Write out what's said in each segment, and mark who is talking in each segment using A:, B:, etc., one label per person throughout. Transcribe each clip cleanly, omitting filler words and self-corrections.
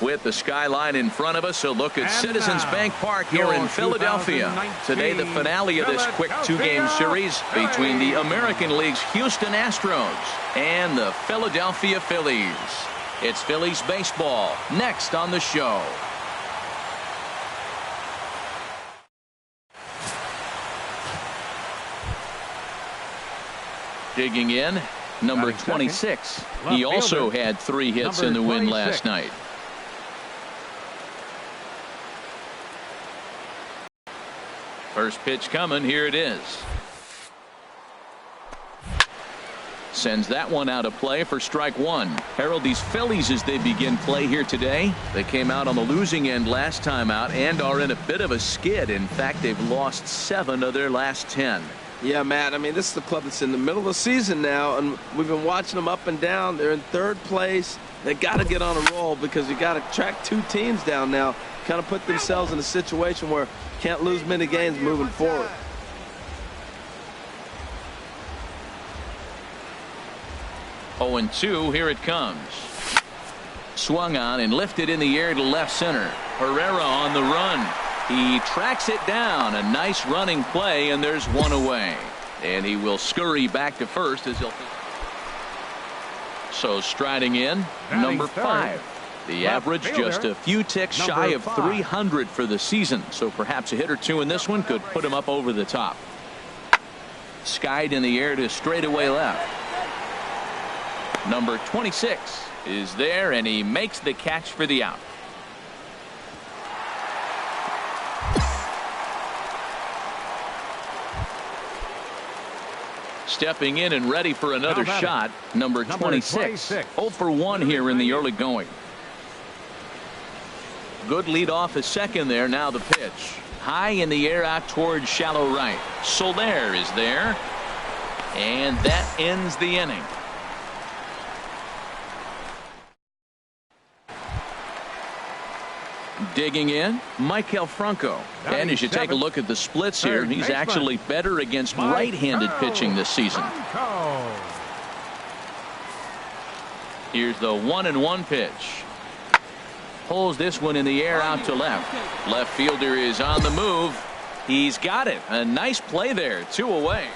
A: With the skyline in front of us, a look at Citizens Bank Park here in Philadelphia. Today, the finale of this quick two-game series between the American League's Houston Astros and the Philadelphia Phillies. It's Phillies baseball next on the show. Digging in, number 26. He also had 3 hits in the win last night. First pitch coming. Here it is. Sends that one out of play for strike one. Harold, these Phillies, as they begin play here today, they came out on the losing end last time out and are in a bit of a skid. In fact, they've lost 7 of their last 10.
B: Yeah, Matt, I mean, this is the club that's in the middle of the season now, and we've been watching them up and down. They're in 3rd place. They got to get on a roll because you got to track 2 teams down now, kind of put themselves in a situation where can't lose many games moving forward.
A: Oh, and 2, here it comes. Swung on and lifted in the air to left center. Herrera on the run. He tracks it down. A nice running play, and there's 1 away. And he will scurry back to first as he'll. So striding in, number 5. The average just a few ticks shy of 300 for the season. So perhaps a hit or 2 in this one could put him up over the top. Skied in the air to straightaway left. Number 26 is there, and he makes the catch for the out. Stepping in and ready for another shot, number 26. 0 for 1 here in the early going. Good lead off at second there. Now the pitch. High in the air out towards shallow right. Soler is there. And that ends the inning. Digging in, Maikel Franco. And as you take a look at the splits here, he's actually better against right-handed pitching this season. Here's the 1-1 pitch. Pulls this one in the air out to left. Left fielder is on the move. He's got it. A nice play there. 2 away.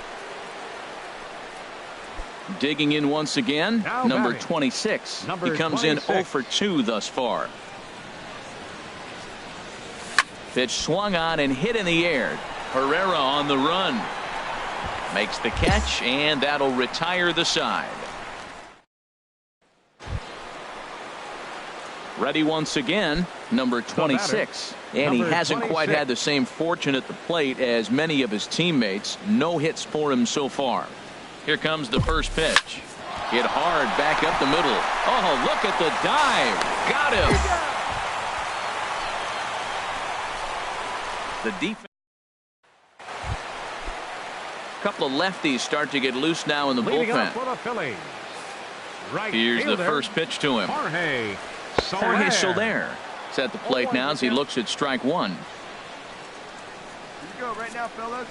A: Digging in once again, number 26. He comes in 0 for 2 thus far. Pitch swung on and hit in the air. Herrera on the run. Makes the catch, and that'll retire the side. Ready once again, number 26. And he hasn't quite had the same fortune at the plate as many of his teammates. No hits for him so far. Here comes the first pitch. Hit hard back up the middle. Oh, look at the dive. Got him. The defense. A couple of lefties start to get loose now in the bullpen. Here's the first pitch to him. Jorge Soler is at the plate now as he looks at strike 1.
C: Here you go right now, fellas.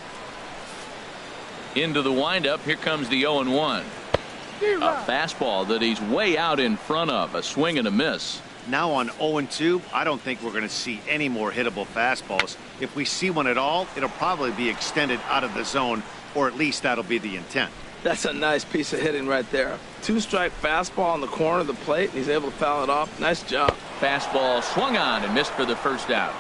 A: Into the windup. Here comes the 0-1. A fastball that he's way out in front of. A swing and a miss.
D: Now on 0-2, I don't think we're going to see any more hittable fastballs. If we see one at all, it'll probably be extended out of the zone, or at least that'll be the intent.
B: That's a nice piece of hitting right there. 2-strike fastball on the corner of the plate, and he's able to foul it off. Nice job.
A: Fastball swung on and missed for the first out.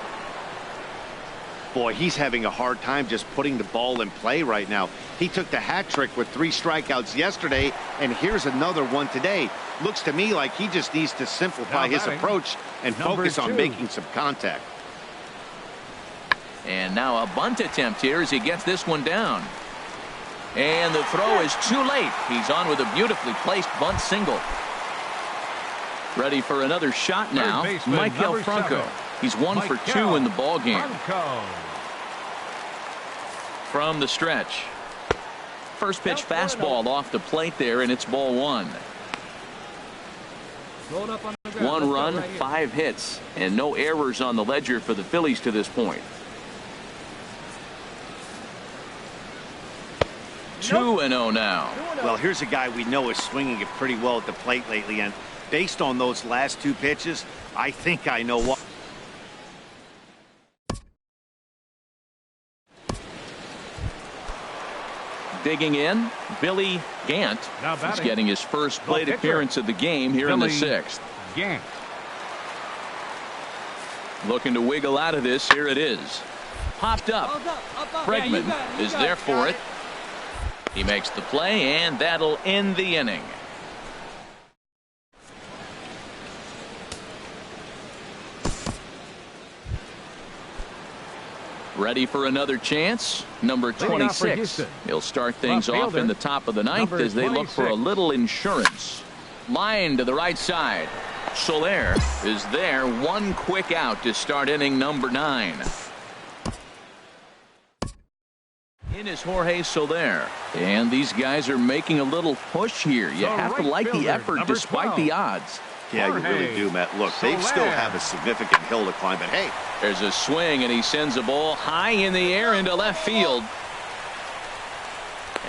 D: Boy, he's having a hard time just putting the ball in play right now. He took the hat trick with 3 strikeouts yesterday, and here's another one today. Looks to me like he just needs to simplify his approach and focus on making some contact.
A: And now a bunt attempt here as he gets this one down. And the throw is too late. He's on with a beautifully placed bunt single. Ready for another shot now, Maikel Franco. He's 1 for 2 in the ball game. From the stretch. First pitch fastball off the plate there, and it's ball 1. 1 run, 5 hits, and no errors on the ledger for the Phillies to this point. 2-0 now.
D: Well, here's a guy we know is swinging it pretty well at the plate lately, and based on those last 2 pitches, I think I know what.
A: Digging in, Billy Gant. He's getting his first plate appearance of the game here in the 6th.
E: Gant.
A: Looking to wiggle out of this. Here it is. Popped up. Bregman is there for it. He makes the play, and that'll end the inning. Ready for another chance. Number 26. He'll start things off in the top of the 9th as they look for a little insurance. Line to the right side. Soler is there. One quick out to start inning number 9. In is Jorge Soler. And these guys are making a little push here. You have to like the effort despite the odds.
D: Yeah, you really do, Matt. Look, they still have a significant hill to climb, but hey.
A: There's a swing, and he sends a ball high in the air into left field.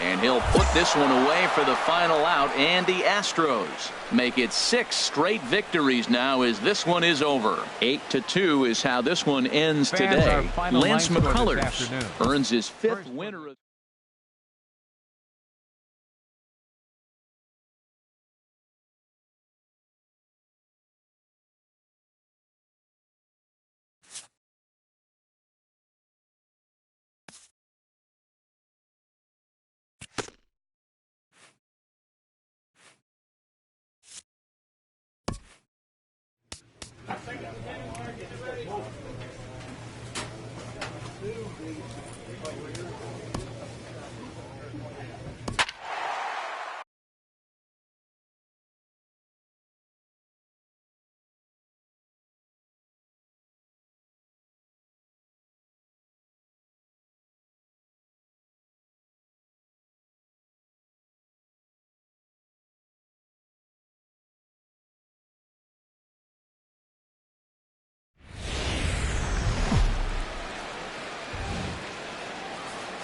A: And he'll put this one away for the final out, and the Astros make it 6 straight victories now as this one is over. 8-2 is how this one ends today. Lance McCullers earns his 5th winner.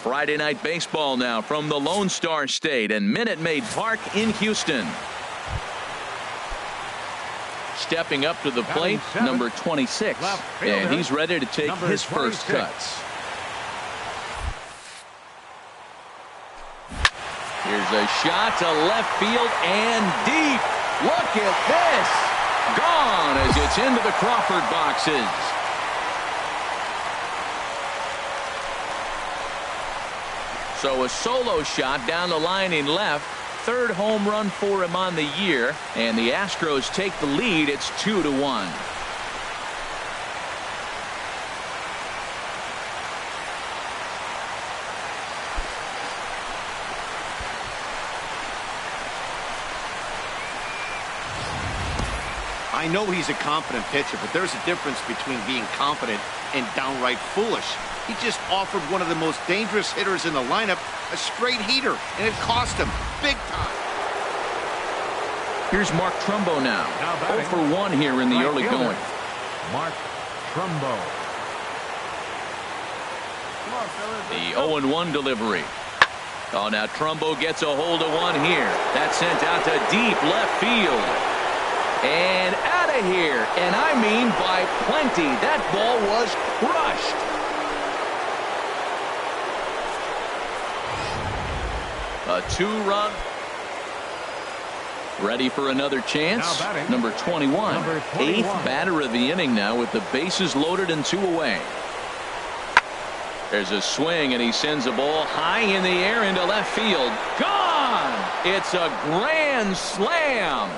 A: Friday night baseball now from the Lone Star State and Minute Maid Park in Houston. Stepping up to the plate, number 26, and he's ready to take his first cuts. Here's a shot to left field and deep. Look at this. Gone as it's into the Crawford boxes. So a solo shot down the line in left. 3rd home run for him on the year. And the Astros take the lead. It's 2-1.
D: I know he's a confident pitcher, but there's a difference between being confident and downright foolish. He just offered one of the most dangerous hitters in the lineup a straight heater, and it cost him big time.
A: Here's Mark Trumbo now. 0 for 1 here in the early going.
E: Mark Trumbo.
A: The 0-1 delivery. Oh, now Trumbo gets a hold of one here. That's sent out to deep left field. And out of here. And I mean by plenty. That ball was crushed. A 2-run. Ready for another chance. Number 21. 8th batter of the inning now with the bases loaded and 2 away. There's a swing, and he sends a ball high in the air into left field. Gone! It's a grand slam.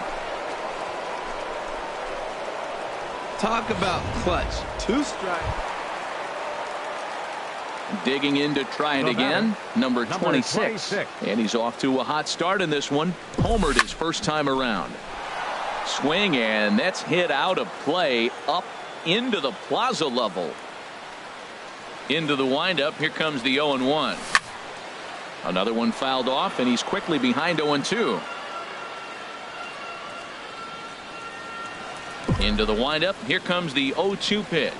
B: Talk about clutch. 2 strikes.
A: Digging in to try it again. Number 26. And he's off to a hot start in this one. Homered his first time around. Swing, and that's hit out of play up into the plaza level. Into the windup. Here comes the 0-1. Another one fouled off, and he's quickly behind 0-2. Into the windup. Here comes the 0-2 pitch.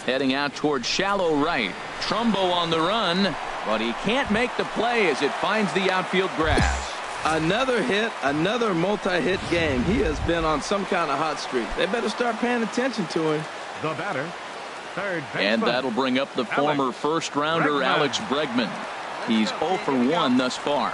A: Heading out towards shallow right. Trumbo on the run. but he can't make the play as it finds the outfield grass.
B: Another hit, another multi-hit game. He has been on some kind of hot streak. They better start paying attention to him.
E: The batter, third baseman.
A: And that'll bring up the former first-rounder Alex Bregman. He's 0 for 1 thus far.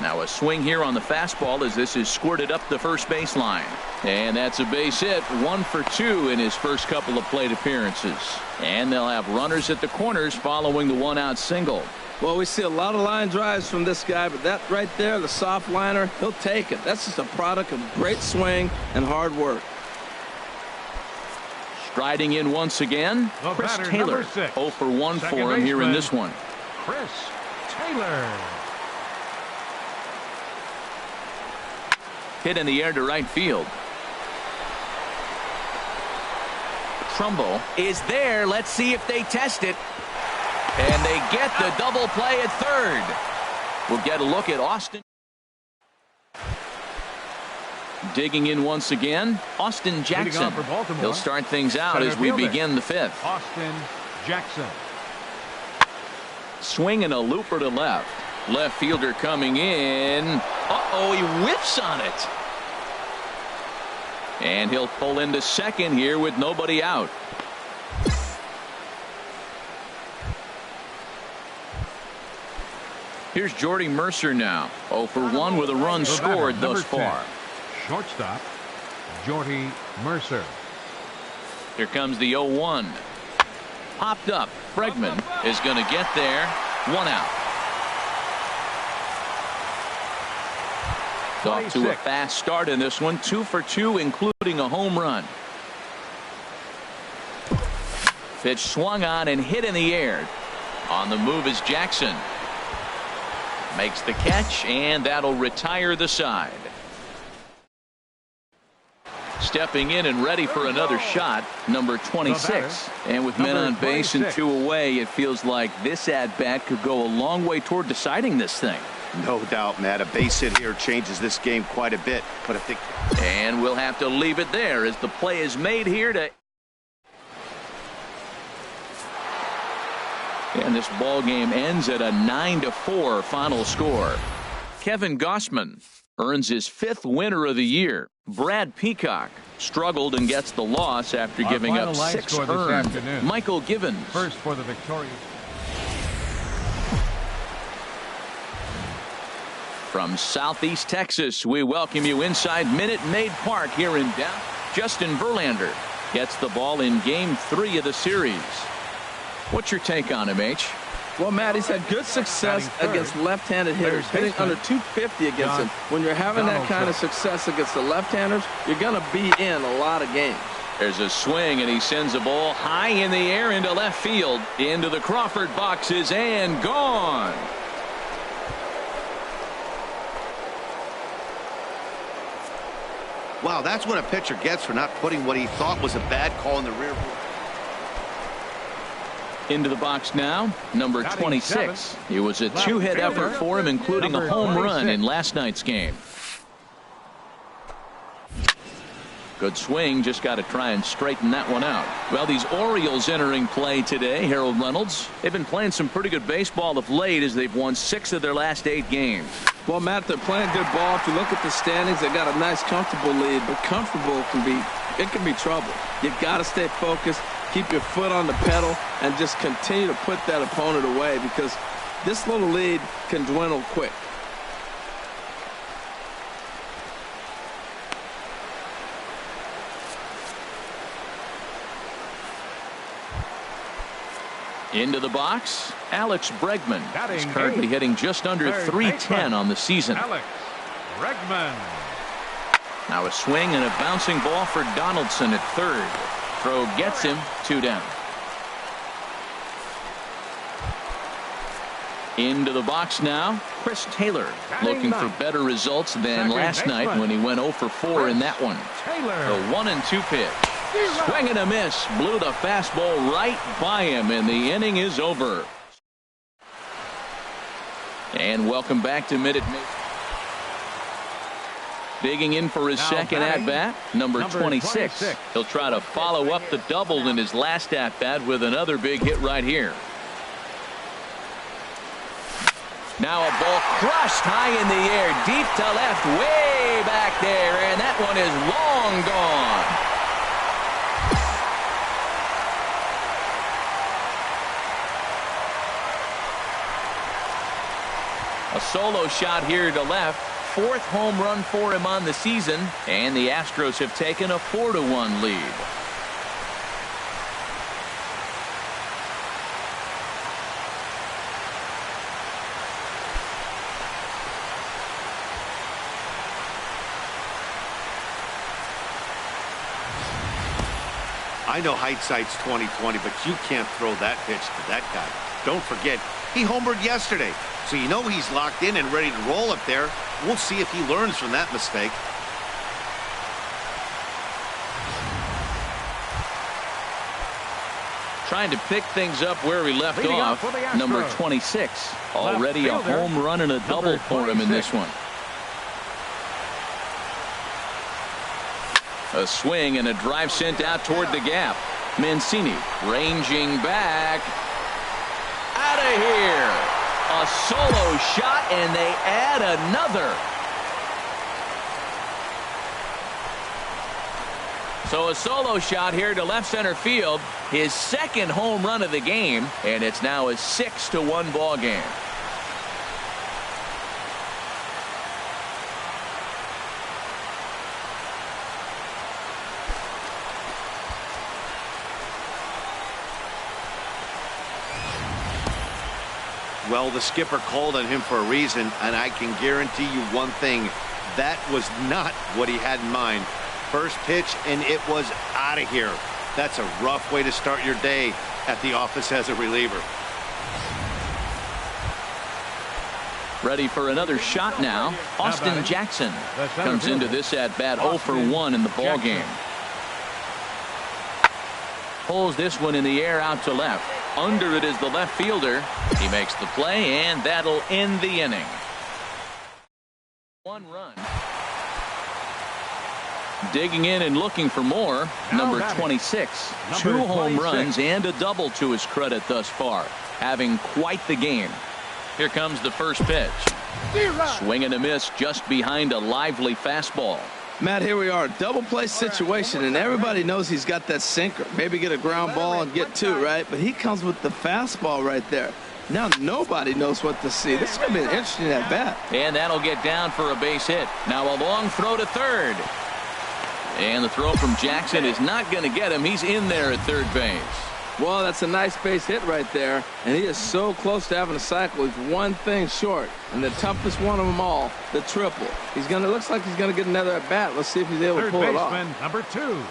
A: Now a swing here on the fastball as this is squirted up the first baseline. And that's a base hit, 1 for 2 in his first couple of plate appearances. And they'll have runners at the corners following the one-out single.
B: Well, we see a lot of line drives from this guy, but that right there, the soft liner, he'll take it. That's just a product of great swing and hard work.
A: Striding in once again, Chris Taylor. 0 for 1 for him here in this one.
E: Chris Taylor.
A: Hit in the air to right field. Trumbo is there. Let's see if they test it. And they get the double play at third. We'll get a look at Austin. Digging in once again, Austin Jackson. He'll start things out as we begin the fifth.
E: Austin Jackson.
A: Swinging a looper to left. Left fielder coming in. Uh-oh, he whiffs on it. And he'll pull into second here with nobody out. Here's Jordy Mercer now. 0 for 1 with a run scored thus far.
E: Shortstop, Jordy Mercer.
A: Here comes the 0-1. Popped up. Bregman is going to get there. 1 out. Off to a fast start in this one. 2 for 2, including a home run. Pitch swung on and hit in the air. On the move is Jackson. Makes the catch, and that'll retire the side. Stepping in and ready for another shot, number 26. And with men on base and 2 away, it feels like this at-bat could go a long way toward deciding this thing.
D: No doubt, Matt. A base hit here changes this game quite a bit. But if they...
A: And we'll have to leave it there as the play is made here to... And this ball game ends at a 9-4 final score. Kevin Gausman earns his 5th winner of the year. Brad Peacock struggled and gets the loss after giving up 6 earned. Michael Givens.
E: First for the victorious.
A: From Southeast Texas, we welcome you inside Minute Maid Park here in Dallas. Justin Verlander gets the ball in Game 3 of the series. What's your take on him, H?
B: Well, Matt, he's had good success against left-handed hitters, hitting under 250 against them. When you're having that kind of success against the left-handers, you're going to be in a lot of games.
A: There's a swing, and he sends a ball high in the air into left field. Into the Crawford boxes and gone.
D: Wow, that's what a pitcher gets for not putting what he thought was a bad call in the rear.
A: Into the box now, number 26. It was a 2-hit effort for him, including a home run in last night's game. Good swing, just got to try and straighten that one out. Well, these Orioles entering play today, Harold Reynolds. They've been playing some pretty good baseball of late as they've won 6 of their last 8 games.
B: Well, Matt, they're playing good ball. If you look at the standings, they got a nice, comfortable lead, but comfortable can be trouble. You got to stay focused, keep your foot on the pedal, and just continue to put that opponent away because this little lead can dwindle quick.
A: Into the box, Alex Bregman is currently hitting just under .310 on the season.
E: Alex Bregman.
A: Now a swing and a bouncing ball for Donaldson at third. Throw gets him, 2 down. Into the box now, Chris Taylor looking for better results than last night when he went 0 for 4 in that one. The 1-2 pitch. Swing and a miss. Blew the fastball right by him, and the inning is over. And welcome back to Minute Maid. Digging in for his second at-bat, number 26. He'll try to follow up the double in his last at-bat with another big hit right here. Now a ball crushed high in the air, deep to left, way back there, and that one is long gone. A solo shot here to left. 4th home run for him on the season, and the Astros have taken a 4-1 lead.
D: I know hindsight's 20/20, but you can't throw that pitch to that guy. Don't forget, he homered yesterday, so you know he's locked in and ready to roll up there. We'll see if he learns from that mistake.
A: Trying to pick things up where we left off. Number 26. Already a home run and a double for him in this one. A swing and a drive sent out toward the gap. Mancini ranging back. Out of here. A solo shot, and they add another. So a solo shot here to left center field. His 2nd home run of the game, and it's now a 6-1 ball game.
D: Well, the skipper called on him for a reason, and I can guarantee you one thing. That was not what he had in mind. First pitch, and it was out of here. That's a rough way to start your day at the office as a reliever.
A: Ready for another shot now. Austin Jackson comes into this at-bat 0 for 1 in the ball game. Pulls this one in the air out to left. Under it is the left fielder. He makes the play, and that'll end the inning. 1 run. Digging in and looking for more. Number 26. 2 home runs and a double to his credit thus far. Having quite the game. Here comes the first pitch. Swing and a miss just behind a lively fastball.
B: Matt, here we are, double play situation, and everybody knows he's got that sinker. Maybe get a ground ball and get 2, right? But he comes with the fastball right there. Now nobody knows what to see. This is going to be an interesting at-bat.
A: And that'll get down for a base hit. Now a long throw to third. And the throw from Jackson is not going to get him. He's in there at third base.
B: Well, that's a nice base hit right there, and he is so close to having a cycle. He's one thing short, and the toughest one of them all, the triple. Looks like he's gonna get another at bat. Let's see if he's able to pull it off.
E: Number 2,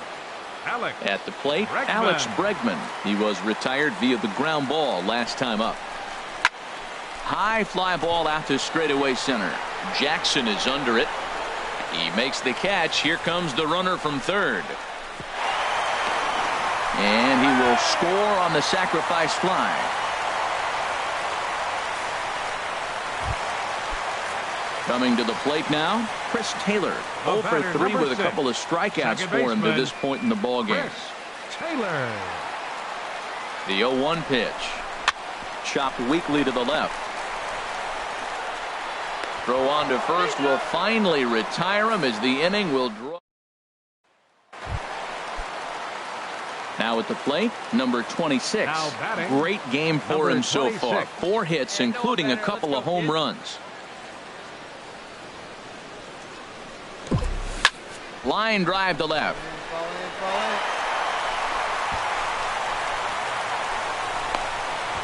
E: Alex.
A: At the plate, Alex Bregman. He was retired via the ground ball last time up. High fly ball out to straightaway center. Jackson is under it. He makes the catch. Here comes the runner from third. And he will score on the sacrifice fly. Coming to the plate now, Chris Taylor. 0 for 3 with a couple of strikeouts for him to this point in the ball game.
E: Taylor.
A: The 0-1 pitch. Chopped weakly to the left. Throw on to first will finally retire him as the inning will draw. Now at the plate, number 26. Great game for him so far. 4 hits, including a couple of home runs. Line drive to left.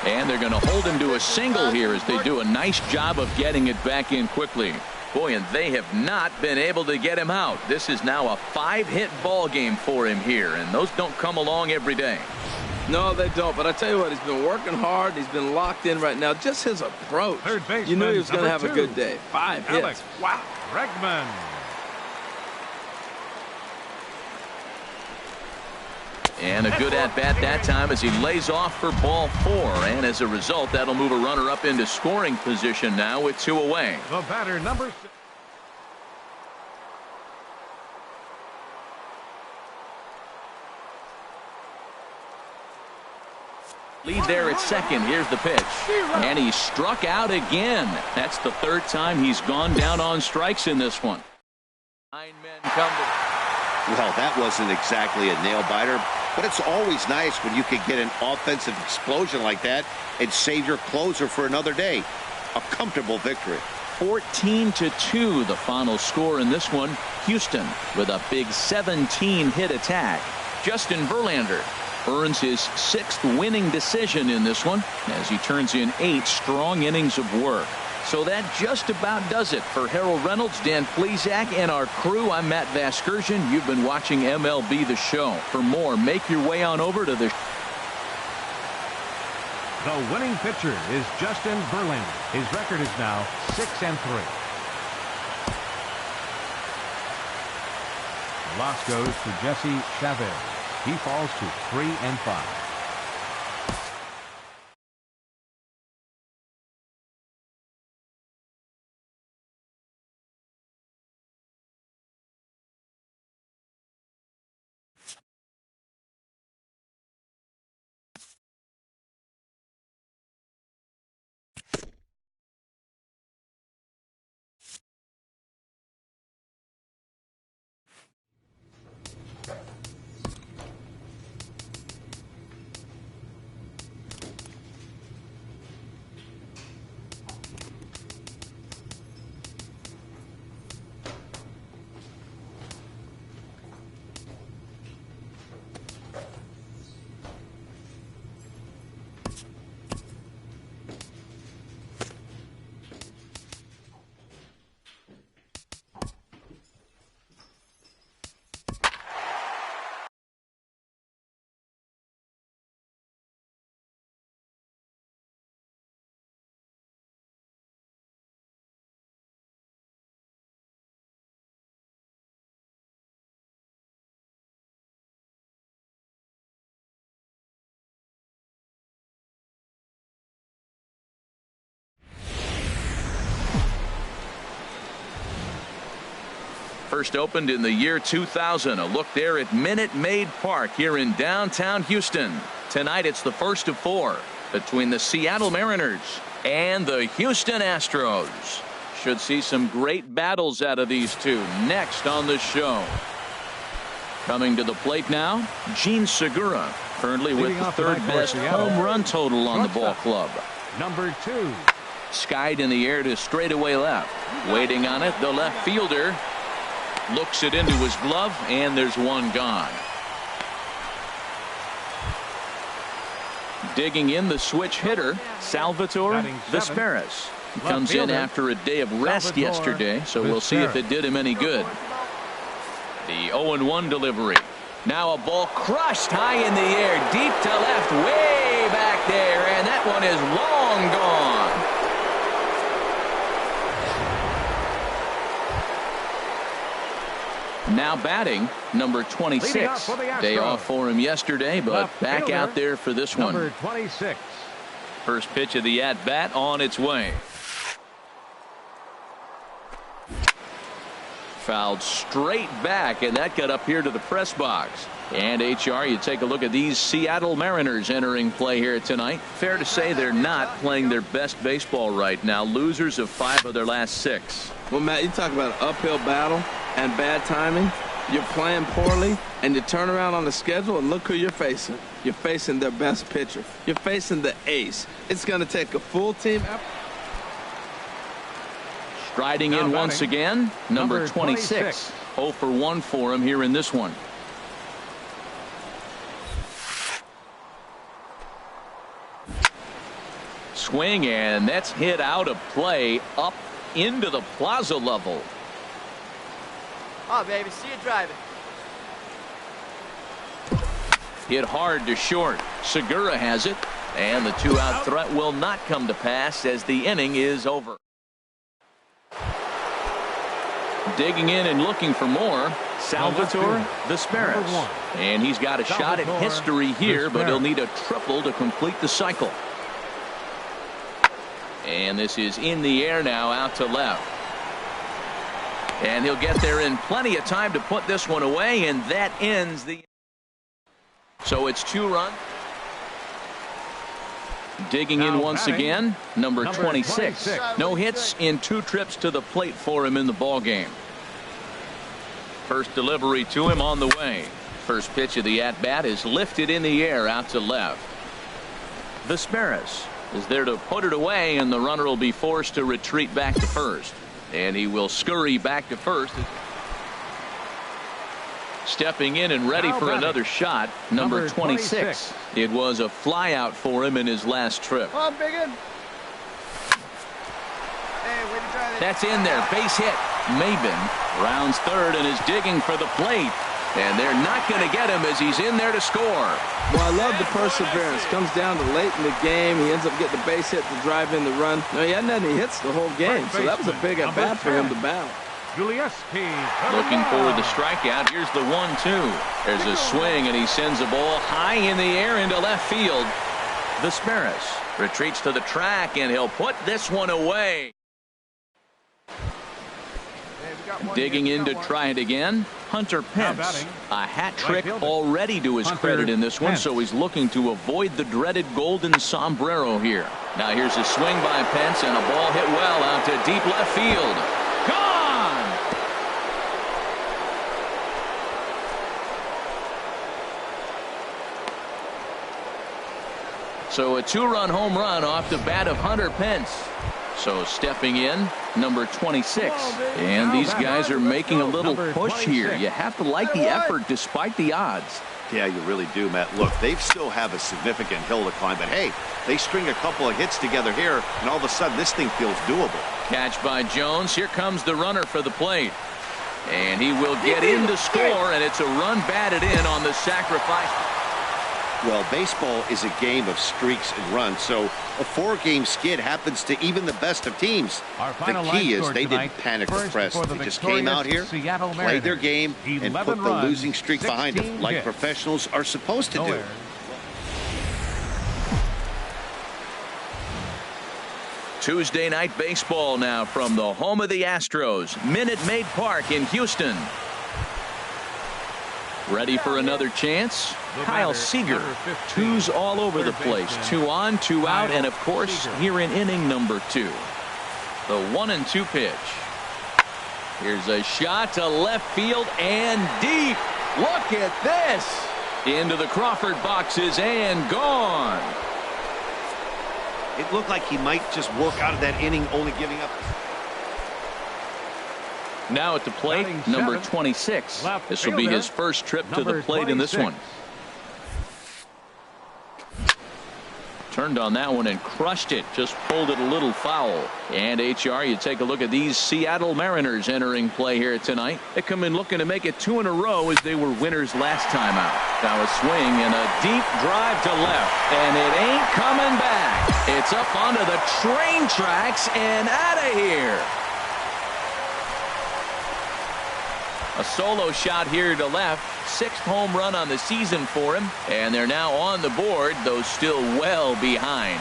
A: And they're going to hold him to a single here as they do a nice job of getting it back in quickly. Boy, and they have not been able to get him out. This is now a 5-hit ball game for him here, and those don't come along every day.
B: No, they don't. But I tell you what, he's been working hard. He's been locked in right now. Just his approach. You knew he was going to have a good day. 5 hits. Wow.
E: Bregman.
A: And a good at-bat that time as he lays off for ball 4. And as a result, that'll move a runner up into scoring position now with 2 away.
E: The batter, number 6.
A: Lead there at second. Here's the pitch. And he struck out again. That's the third time he's gone down on strikes in this one. 9 men come to.
D: Well, that wasn't exactly a nail-biter, but it's always nice when you can get an offensive explosion like that and save your closer for another day. A comfortable victory.
A: 14-2 the final score in this one. Houston with a big 17-hit attack. Justin Verlander earns his 6th winning decision in this one as he turns in 8 strong innings of work. So that just about does it for Harold Reynolds, Dan Plesac, and our crew. I'm Matt Vasgersian. You've been watching MLB The Show. For more, make your way on over to the
E: winning pitcher is Justin Verlander. His record is now 6-3. The loss goes to Jesse Chavez. He falls to 3-5.
A: First opened in the year 2000. A look there at Minute Maid Park here in downtown Houston. Tonight it's the first of 4 between the Seattle Mariners and the Houston Astros. Should see some great battles out of these two next on the show. Coming to the plate now, Gene Segura, currently with the third best home run total on the ball club.
E: Number 2.
A: Skied in the air to straightaway left. Waiting on it, the left fielder looks it into his glove, and there's one gone. Digging in the switch hitter, Salvatore Vizquez. He comes in after a day of rest yesterday, so we'll see if it did him any good. The 0-1 delivery. Now a ball crushed high in the air, deep to left, way back there, and that one is long gone. Now batting, number 26. Day off for him yesterday, but back out there for this one.
E: Number 26.
A: First pitch of the at-bat on its way. Fouled straight back, and that got up here to the press box. And HR, you take a look at these Seattle Mariners entering play here tonight. Fair to say they're not playing their best baseball right now. Losers of 5 of their last 6.
B: Well, Matt, you talk about an uphill battle and bad timing. You're playing poorly, and you turn around on the schedule, and look who you're facing. You're facing their best pitcher. You're facing the ace. It's going to take a full team effort.
A: Striding in once again, number 26. 0 for 1 for him here in this one. Swing, and that's hit out of play up into the plaza level.
F: Oh, baby, see you driving.
A: Hit hard to short. Segura has it, and the 2-out threat will not come to pass as the inning is over. Digging in and looking for more, Salvatore Vizquez. And he's got a shot at history here, but he'll need a triple to complete the cycle. And this is in the air now, out to left. And he'll get there in plenty of time to put this one away, and that ends the. So it's 2 runs. Digging in
E: Now
A: once
E: batting,
A: again, number
E: number
A: 26.
E: 26.
A: No hits in 2 trips to the plate for him in the ball game. First delivery to him on the way. First pitch of the at-bat is lifted in the air out to left. Vesperis is there to put it away, and the runner will be forced to retreat back to first. And he will scurry back to first. Stepping in and ready
E: Now
A: for
E: batting,
A: another shot, number
E: number
A: 26. It was a flyout for him in his last trip.
C: Come on, Biggin. Hey, way to drive it.
A: That's in there. Base hit. Maben rounds third and is digging for the plate. And they're not going to get him as he's in there to score.
B: Well, I love the perseverance. Comes down to late in the game. He ends up getting the base hit to drive in the run. No, he hadn't had any hits the whole game, so that was a big at bat for him to bat.
E: Julieski.
A: Looking for the strikeout. Here's the 1-2. There's a swing, and he sends the ball high in the air into left field. Vesperis retreats to the track, and he'll put this one away. Digging in to try it again, Hunter Pence. A hat trick already to his credit in this one, so he's looking to avoid the dreaded golden sombrero here. Now here's a swing by Pence, and a ball hit well out to deep left field. Gone! So a 2-run home run off the bat of Hunter Pence. So stepping in, number 26. And these guys are making a little push here. You have to like the effort despite the odds.
D: Yeah, you really do, Matt. Look, they still have a significant hill to climb, but hey, they string a couple of hits together here, and all of a sudden this thing feels doable.
A: Catch by Jones. Here comes the runner for the plate. And he will get in to score, and it's a run batted in on the sacrifice.
D: Well, baseball is a game of streaks and runs, so a 4-game skid happens to even the best of teams. The key is they didn't panic or press. They just came out here, played their game, and put the losing streak behind them, like professionals are supposed to do.
A: Tuesday night baseball now from the home of the Astros, Minute Maid Park in Houston. Ready for another chance? Kyle Seager. 2s all over the place. 2 on, 2 out, and of course here in inning number 2. The 1-2 pitch. Here's a shot to left field and deep. Look at this. Into the Crawford boxes and gone.
D: It looked like he might just work out of that inning, only giving up.
A: Now at the plate, number 26. This will be his first trip to the plate in this one. Turned on that one and crushed it. Just pulled it a little foul. And HR, you take a look at these Seattle Mariners entering play here tonight. They come in looking to make it 2 in a row as they were winners last time out. Now a swing and a deep drive to left. And it ain't coming back. It's up onto the train tracks and out of here. A solo shot here to left. 6th home run on the season for him. And they're now on the board, though still well behind.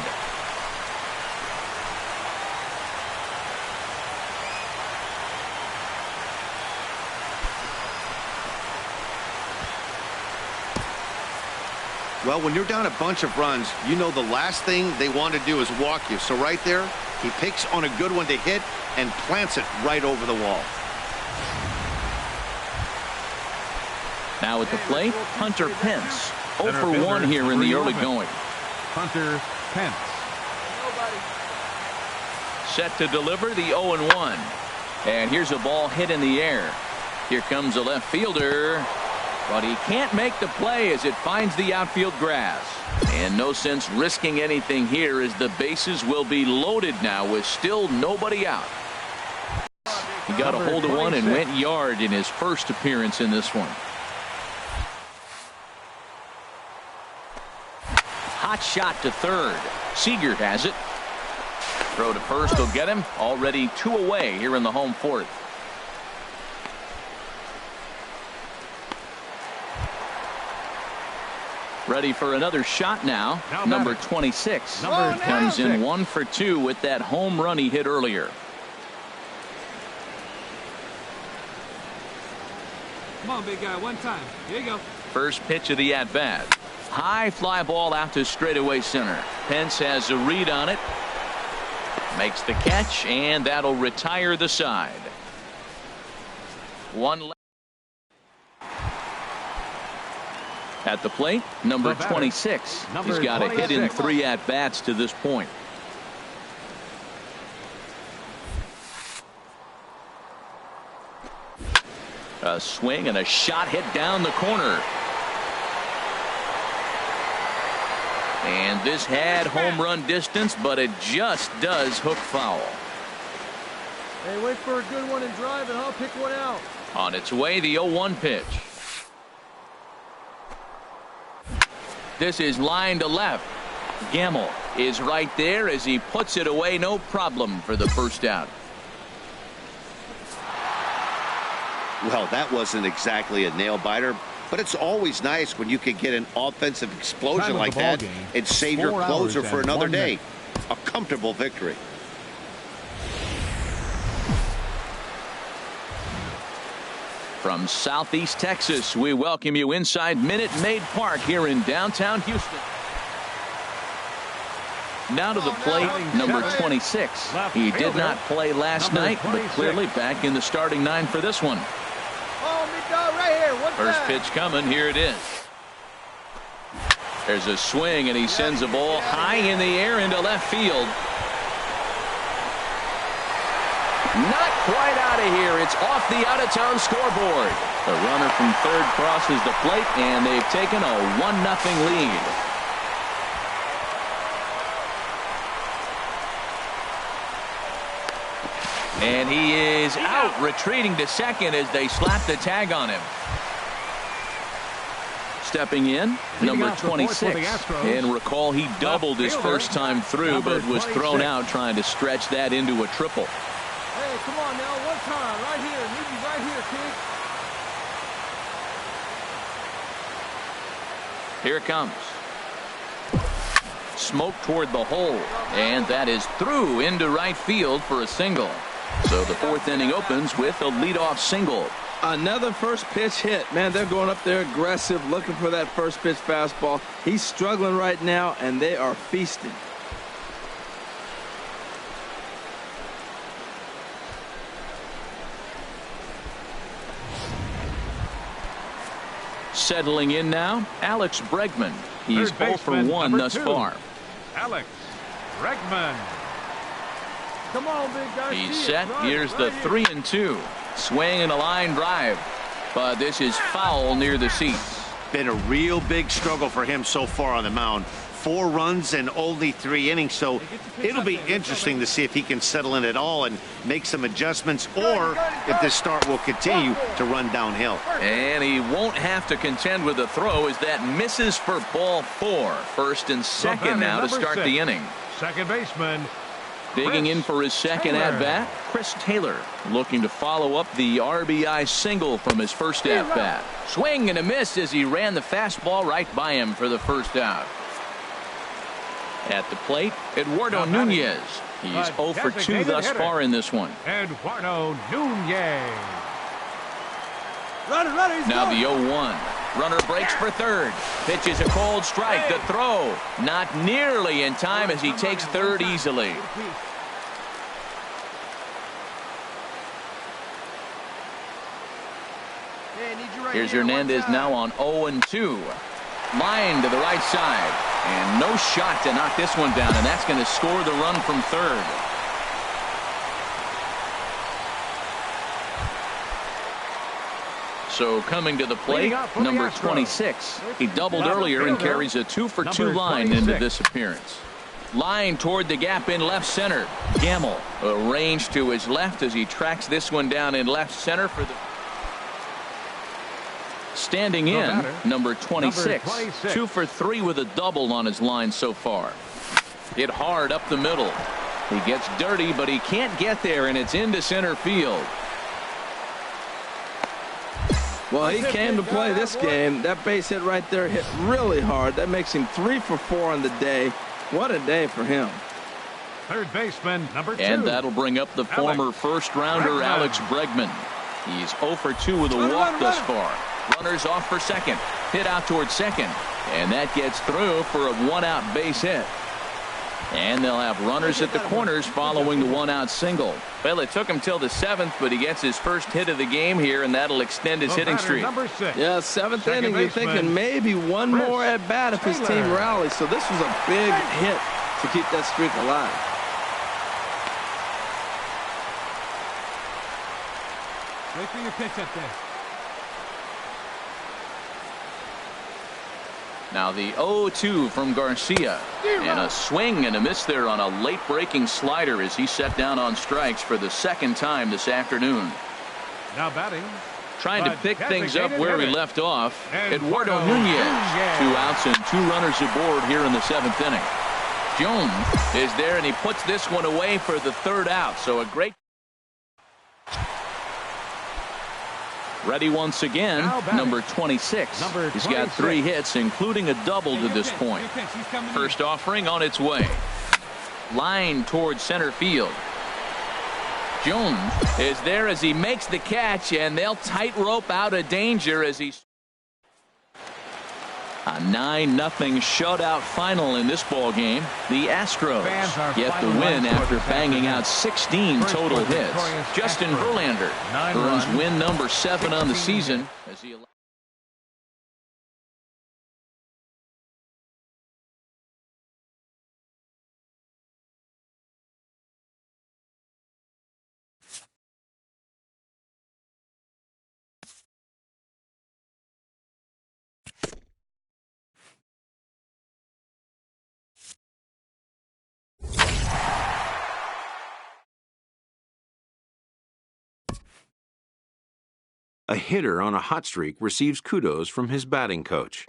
D: Well, when you're down a bunch of runs, you know the last thing they want to do is walk you. So right there, he picks on a good one to hit and plants it right over the wall.
A: Now at the plate, Hunter Pence. 0 for 1 here in the early going.
E: Hunter Pence.
A: Set to deliver the 0-1. And here's a ball hit in the air. Here comes a left fielder. But he can't make the play as it finds the outfield grass. And no sense risking anything here as the bases will be loaded now with still nobody out. He got a hold of one and went yard in his first appearance in this one. Hot shot to third. Seager has it. Throw to first will get him. Already 2 away here in the home 4th. Ready for another shot now. Number 26. Comes in 1 for 2 with that home run he hit earlier.
G: Come on, big guy, one time. Here you go.
A: First pitch of the at-bat. High fly ball out to straightaway center. Pence has a read on it. Makes the catch, and that'll retire the side. One left. At the plate, number 26. He's got a hit in 3 at-bats to this point. A swing and a shot hit down the corner. And this had home run distance, but it just does hook foul.
F: Hey, wait for a good one and drive, and I'll pick one out.
A: On its way, the 0-1 pitch. This is line to left. Gamble is right there as he puts it away, no problem for the first out.
D: Well, that wasn't exactly a nail-biter, but it's always nice when you can get an offensive explosion like that and save your closer for another day. A comfortable victory.
A: From Southeast Texas, we welcome you inside Minute Maid Park here in downtown Houston. Now to the plate, number 26. He did not play last night, but clearly back in the starting 9 for this one.
F: Oh, me dog right here. What's
A: First
F: that?
A: pitch coming. Here it is. There's a swing, and he sends a ball high in the air into left field. Not quite out of here. It's off the out-of-town scoreboard. The runner from third crosses the plate, and they've taken a 1-0 lead. And he is out, retreating to second as they slap the tag on him. Stepping in, number 26. And recall, he doubled his first time through, but was thrown out trying to stretch that into a triple.
F: Hey, come on now. One time. Right here. Need you right here, kid.
A: Here it comes. Smoke toward the hole. And that is through into right field for a single. So the 4th inning opens with a leadoff single.
B: Another first pitch hit. Man, they're going up there aggressive, looking for that first pitch fastball. He's struggling right now, and they are feasting.
A: Settling in now, Alex Bregman. He's 0 for 1 thus far.
E: Alex Bregman.
F: Come on, big guy.
A: He's set. Here's the 3-2. Swing and a line drive. But this is foul near the seats.
D: Been a real big struggle for him so far on the mound. 4 runs and only 3 innings, so it'll be interesting to see if he can settle in at all and make some adjustments, or if this start will continue to run downhill.
A: And he won't have to contend with the throw as that misses for ball 4. First and second now to start the inning.
E: Second baseman.
A: Digging in for his second at-bat, Chris Taylor, looking to follow up the RBI single from his first at-bat. Swing and a miss as he ran the fastball right by him for the first out. At the plate, Eduardo Nunez. He's 0 for 2 thus far in this one.
E: Eduardo Nunez.
F: Runner, he's
A: Now
F: going.
A: the 0-1. Runner breaks for third. Pitches a cold strike. The throw not nearly in time as he takes third easily.
F: Hey, need you right
A: Here's
F: here.
A: Hernandez
F: One time.
A: now on 0-2. Line to the right side. And no shot to knock this one down. And that's going to score the run from third. So coming to the plate, number 26. He doubled earlier and carries a 2 for 2 line into this appearance. Line toward the gap in left center. Gamble arranged to his left as he tracks this one down in left center for the. Standing in, number 26. 2 for 3 with a double on his line so far. Hit hard up the middle. He gets dirty, but he can't get there, and it's into center field.
B: Well, he came to play this game. That base hit right there hit really hard. That makes him 3 for 4 on the day. What a day for him.
E: Third baseman, number 2.
A: And that'll bring up the former first-rounder Alex Bregman. He's 0 for 2 with a walk thus far. Runners off for second. Hit out towards second. And that gets through for a one-out base hit. And they'll have runners at the corners following the one-out single. Well, it took him till the 7th, but he gets his first hit of the game here, and that'll extend his hitting streak.
E: Number 6.
B: Yeah, 7th inning. You're thinking maybe one more at bat if his team rallies. So this was a big hit to keep that streak alive.
E: Wait for your pitch up there.
A: Now the 0-2 from Garcia. And a swing and a miss there on a late breaking slider as he set down on strikes for the second time this afternoon.
E: Now batting.
A: Trying to pick things up where he left off. Eduardo Nunez. 2 outs and 2 runners aboard here in the 7th inning. Jones is there, and he puts this one away for the 3rd out. So a great. Ready once again, number 26. He's got 3 hits, including a double to this point. First offering on its way. Line towards center field. Jones is there as he makes the catch, and they'll tightrope out of danger as he. A 9-0 shutout final in this ball game. The Astros get the win after banging out 16 total hits. Justin Verlander earns win number 7 on the season as he.
G: A hitter on a hot streak receives kudos from his batting coach.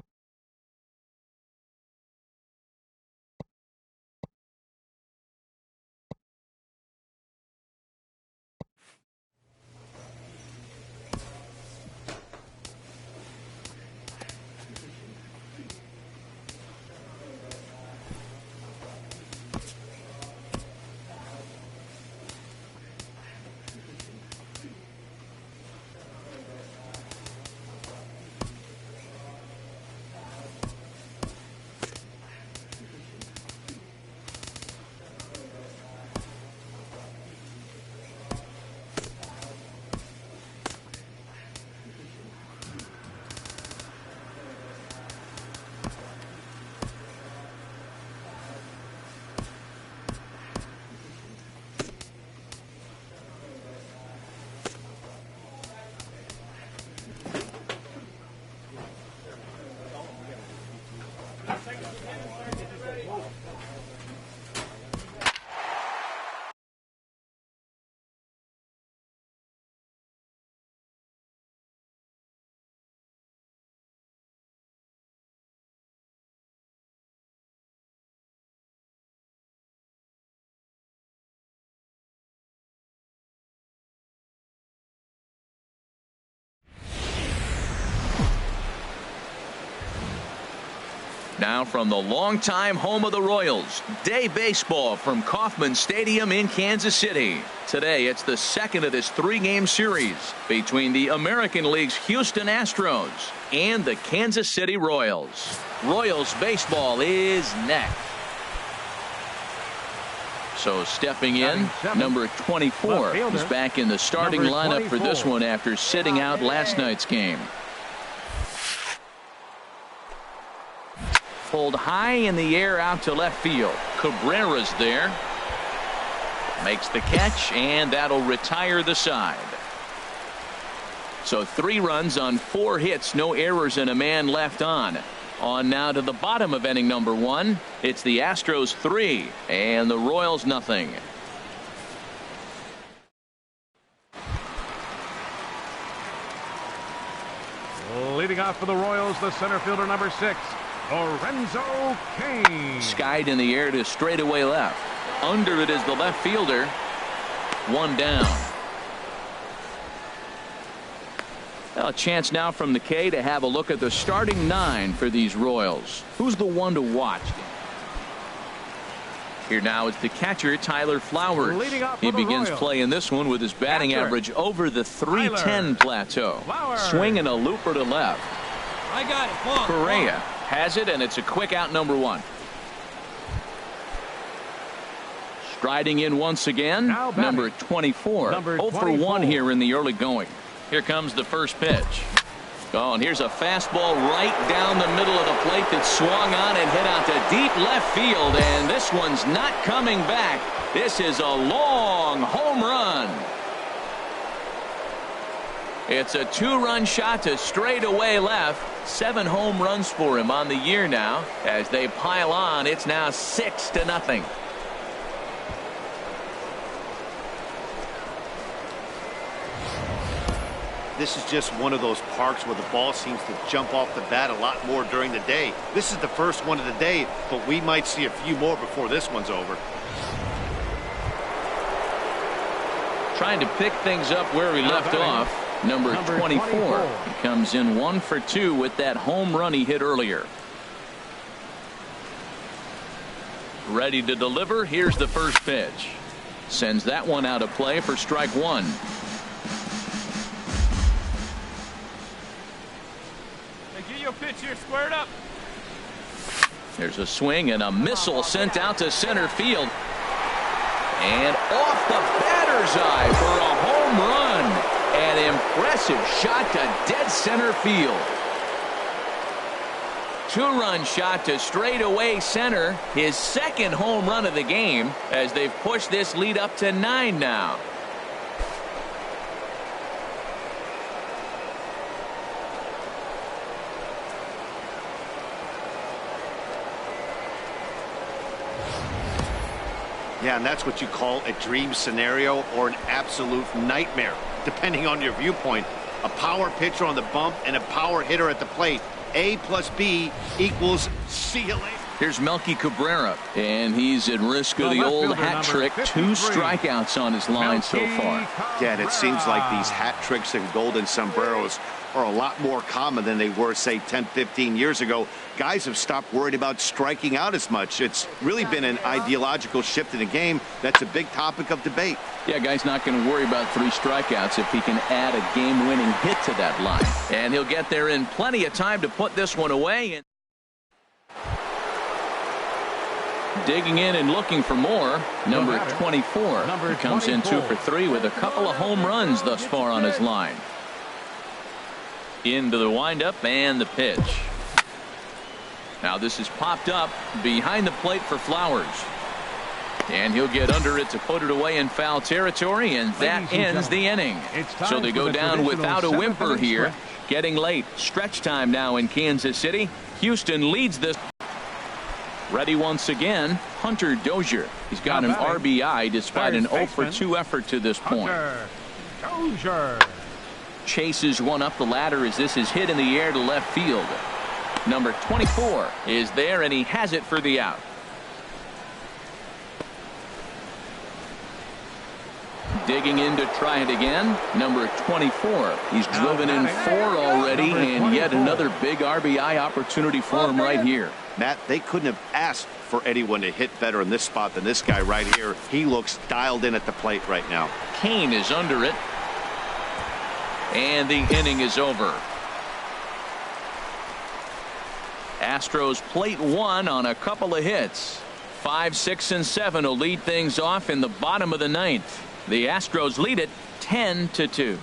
A: Now from the longtime home of the Royals, day baseball from Kauffman Stadium in Kansas City. Today it's the second of this 3-game series between the American League's Houston Astros and the Kansas City Royals. Royals baseball is next. So stepping in, number 24 is back in the starting lineup for this one after sitting out last night's game. Pulled high in the air out to left field. Cabrera's there. Makes the catch, and that'll retire the side. So 3 runs on 4 hits, no errors, and a man left on. On now to the bottom of inning number 1. It's the Astros 3 and the Royals nothing.
E: Leading off for the Royals, the center fielder number 6. Lorenzo Cain.
A: Skied in the air to straightaway left. Under it is the left fielder. 1 down. Well, a chance now from the K to have a look at the starting 9 for these Royals. Who's the one to watch? Here now is the catcher, Tyler Flowers. He begins playing this one with his batting average over the 310 plateau. Swinging a looper to left.
F: I got it.
A: Correa Has it, and it's a quick out, number 1. Striding in once again, number 24. 0 for 1 here in the early going. Here comes the first pitch. Oh, and here's a fastball right down the middle of the plate that swung on and hit out to deep left field, and this one's not coming back. This is a long home run. It's a 2-run shot to straightaway left. 7 home runs for him on the year now. As they pile on, it's now 6-0.
D: This is just one of those parks where the ball seems to jump off the bat a lot more during the day. This is the first one of the day, but we might see a few more before this one's over.
A: Trying to pick things up where we left off. Number 24 comes in 1 for 2 with that home run he hit earlier. Ready to deliver. Here's the first pitch. Sends that one out of play for strike 1.
C: Get your pitch here squared up.
A: There's a swing and a missile sent out to center field. And off the batter's eye for a home run. An impressive shot to dead center field. 2-run shot to straightaway center. His second home run of the game as they've pushed this lead up to 9 now.
D: Yeah, and that's what you call a dream scenario or an absolute nightmare, depending on your viewpoint. A power pitcher on the bump and a power hitter at the plate. A plus B equals see you later.
A: Here's Melky Cabrera, and he's at risk of the old hat trick. 2 strikeouts on his line so far.
D: Yeah, and it seems like these hat tricks and golden sombreros are a lot more common than they were, say, 10, 15 years ago. Guys have stopped worried about striking out as much. It's really been an ideological shift in the game. That's a big topic of debate.
A: Yeah, guy's not going to worry about 3 strikeouts if he can add a game-winning hit to that line. And he'll get there in plenty of time to put this one away. Digging in and looking for more, number 24 comes in 2 for 3 with a couple of home runs thus far on his line. Into the windup and the pitch. Now this is popped up behind the plate for Flowers. And he'll get under it to put it away in foul territory, and that ends the inning. So they go down without a whimper here. Getting late. Stretch time now in Kansas City. Houston leads this. Ready once again, Hunter Dozier. He's got an RBI despite an 0 for 2 effort to this point.
E: Dozier
A: chases one up the ladder as this is hit in the air to left field. Number 24 is there, and he has it for the out. Digging in to try it again, number 24. He's driven in 4 already, and yet another big RBI opportunity for him right here.
D: Matt, they couldn't have asked for anyone to hit better in this spot than this guy right here. He looks dialed in at the plate right now.
A: Kane is under it. And the inning is over. Astros plate 1 on a couple of hits. 5, 6, and 7 will lead things off in the bottom of the 9th. The Astros lead it 10-2.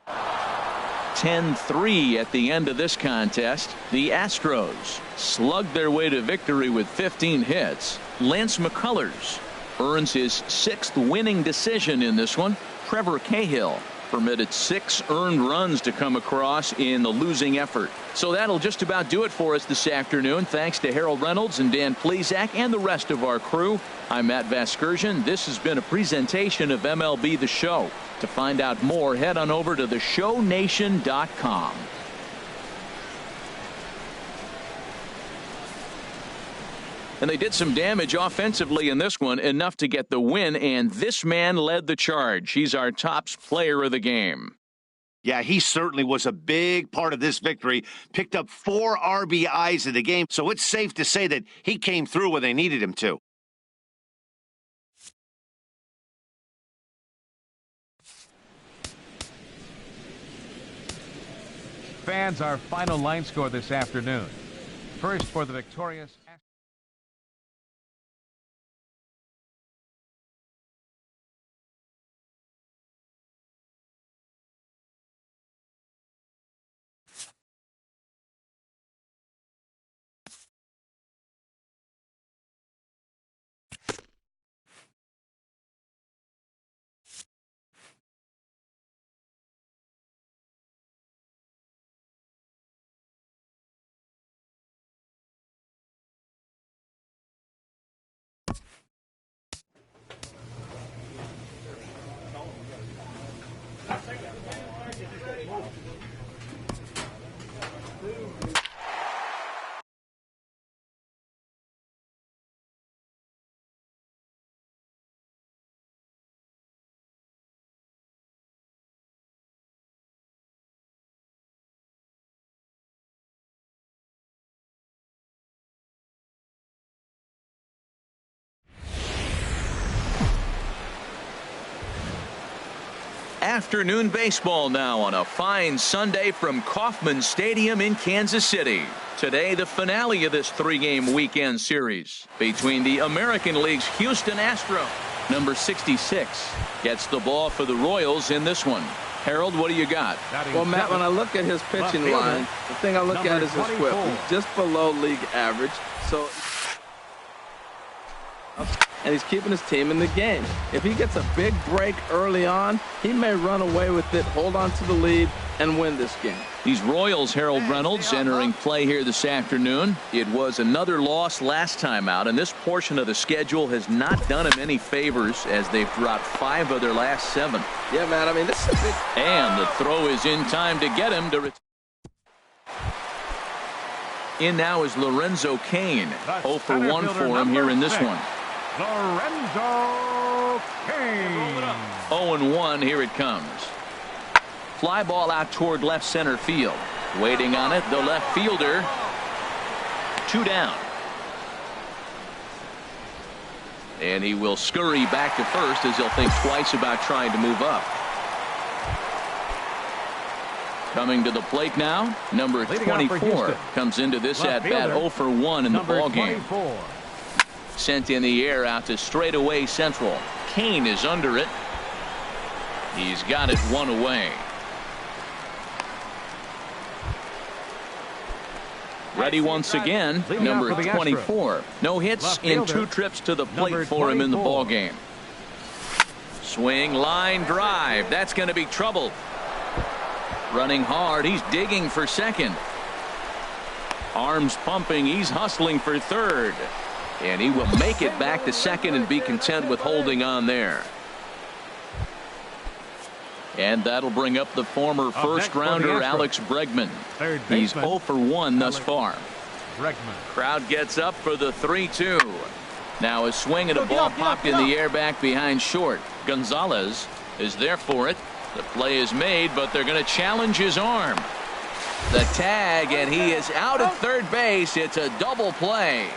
A: 10-3 at the end of this contest. The Astros slugged their way to victory with 15 hits. Lance McCullers earns his 6th winning decision in this one. Trevor Cahill permitted 6 earned runs to come across in the losing effort. So that'll just about do it for us this afternoon. Thanks to Harold Reynolds and Dan Plesac and the rest of our crew. I'm Matt Vasgersian. This has been a presentation of MLB The Show. To find out more, head on over to theshownation.com. And they did some damage offensively in this one, enough to get the win, and this man led the charge. He's our top player of the game.
D: Yeah, he certainly was a big part of this victory. Picked up 4 RBIs in the game, so it's safe to say that he came through when they needed him to.
E: Fans, our final line score this afternoon. First for the victorious...
A: Afternoon baseball now on a fine Sunday from Kauffman Stadium in Kansas City. Today, the finale of this three-game weekend series between the American League's Houston Astros. Number 66 gets the ball for the Royals in this one. Harold, what do you got?
B: Well, Matt, when I look at his pitching line, the thing I look at is his whip. He's just below league average. So, and he's keeping his team in the game. If he gets a big break early on, he may run away with it, hold on to the lead, and win this game.
A: These Royals, Harold Reynolds, entering play here this afternoon. It was another loss last time out, and this portion of the schedule has not done him any favors as they've dropped 5 of their last 7.
B: Yeah, man, I mean, this is a big...
A: And the throw is in time to get him to... In now is Lorenzo Cain. 0 for 1 for him here in this one.
E: Lorenzo Cain.
A: 0-1, here it comes. Fly ball out toward left center field. Waiting on it, the left fielder. 2 down. And he will scurry back to first as he'll think twice about trying to move up. Coming to the plate now, number 24 comes into this at-bat 0 for 1 in the ballgame. Sent in the air out to straightaway central. Cain is under it. He's got it 1 away. Ready once again, number 24. No hits in 2 trips to the plate for him in the ballgame. Swing, line drive. That's going to be trouble. Running hard. He's digging for second. Arms pumping. He's hustling for third. And he will make it back to second and be content with holding on there. And that'll bring up the former first-rounder Alex Bregman. He's 0 for 1 thus far. Crowd gets up for the 3-2. Now a swing and a ball popped in the air back behind short. Gonzalez is there for it. The play is made, but they're going to challenge his arm. The tag, and he is out at third base. It's a double play.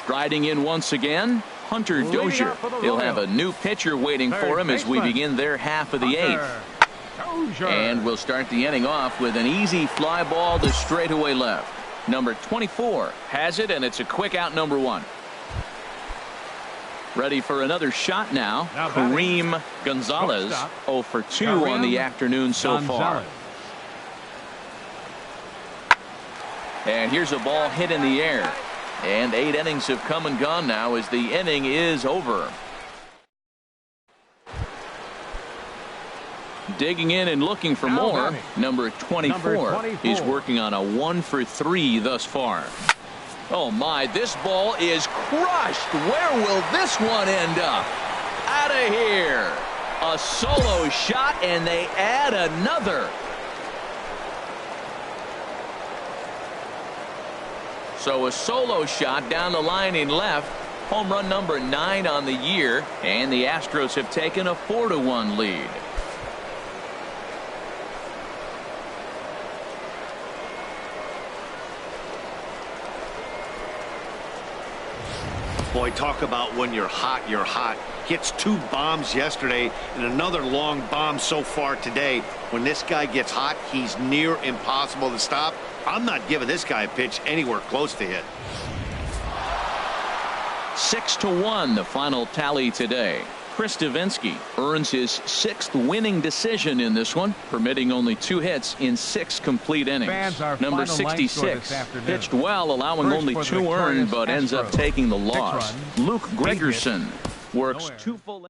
A: Striding in once again, Hunter Dozier. He'll have a new pitcher waiting for him as we begin their half of the 8th. And we'll start the inning off with an easy fly ball to straightaway left. Number 24 has it, and it's a quick out, number 1. Ready for another shot now. Kareem Gonzalez, 0 for 2 on the afternoon so far. And here's a ball hit in the air. And 8 innings have come and gone now as the inning is over. Digging in and looking for more. Number 24 is working on a 1 for 3 thus far. Oh my, this ball is crushed. Where will this one end up? Out of here. A solo shot, and they add another. So a solo shot down the line in left. Home run number 9 on the year, and the Astros have taken a 4-1 lead.
D: Boy, talk about when you're hot, you're hot. Hits 2 bombs yesterday and another long bomb so far today. When this guy gets hot, he's near impossible to stop. I'm not giving this guy a pitch anywhere close to hit.
A: 6-1 the final tally today. Chris Devenski earns his 6th winning decision in this one, permitting only 2 hits in 6 complete innings. Number 66 pitched well, allowing only 2 earned, but ends up taking the loss. Luke Gregerson works 2 full innings.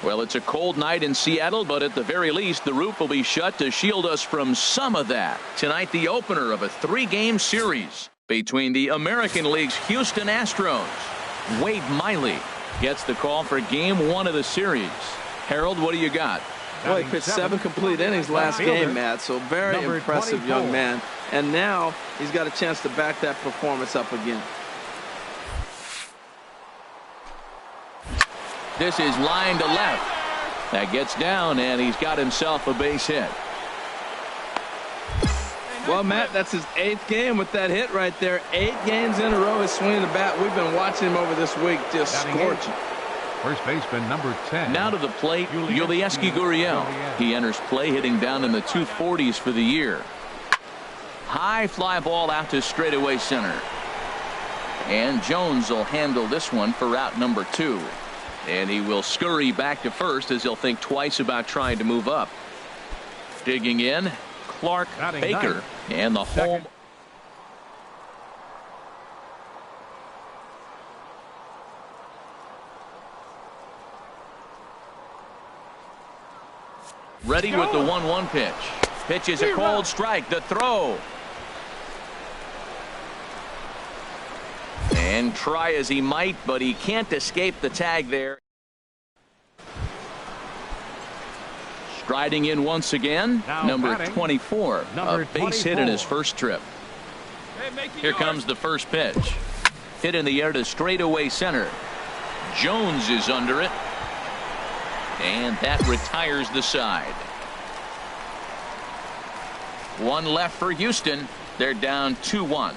A: Well, it's a cold night in Seattle, but at the very least, the roof will be shut to shield us from some of that. Tonight, the opener of a 3-game series between the American League's Houston Astros. Wade Miley gets the call for Game 1 of the series. Harold, what do you got?
B: Well, he pitched 7 complete innings last game, Matt, so very impressive young man. And now he's got a chance to back that performance up again.
A: This is line to left. That gets down, and he's got himself a base hit.
B: Well, Matt, that's his 8th game with that hit right there. 8 games in a row he's swinging the bat. We've been watching him over this week, just scorching.
E: First baseman number 10.
A: Now to the plate, Yulieski Gurriel. He enters play hitting down in the 240s for the year. High fly ball out to straightaway center. And Jones will handle this one for route number 2. And he will scurry back to first as he'll think twice about trying to move up. Digging in, Clark Baker. And the home. Ready with the 1-1 pitch. Pitch is a cold strike. The throw. And try as he might, but he can't escape the tag there. Striding in once again, number 24, a base hit in his first trip. Here comes the first pitch. Hit in the air to straightaway center. Jones is under it. And that retires the side. 1 left for Houston. They're down 2-1.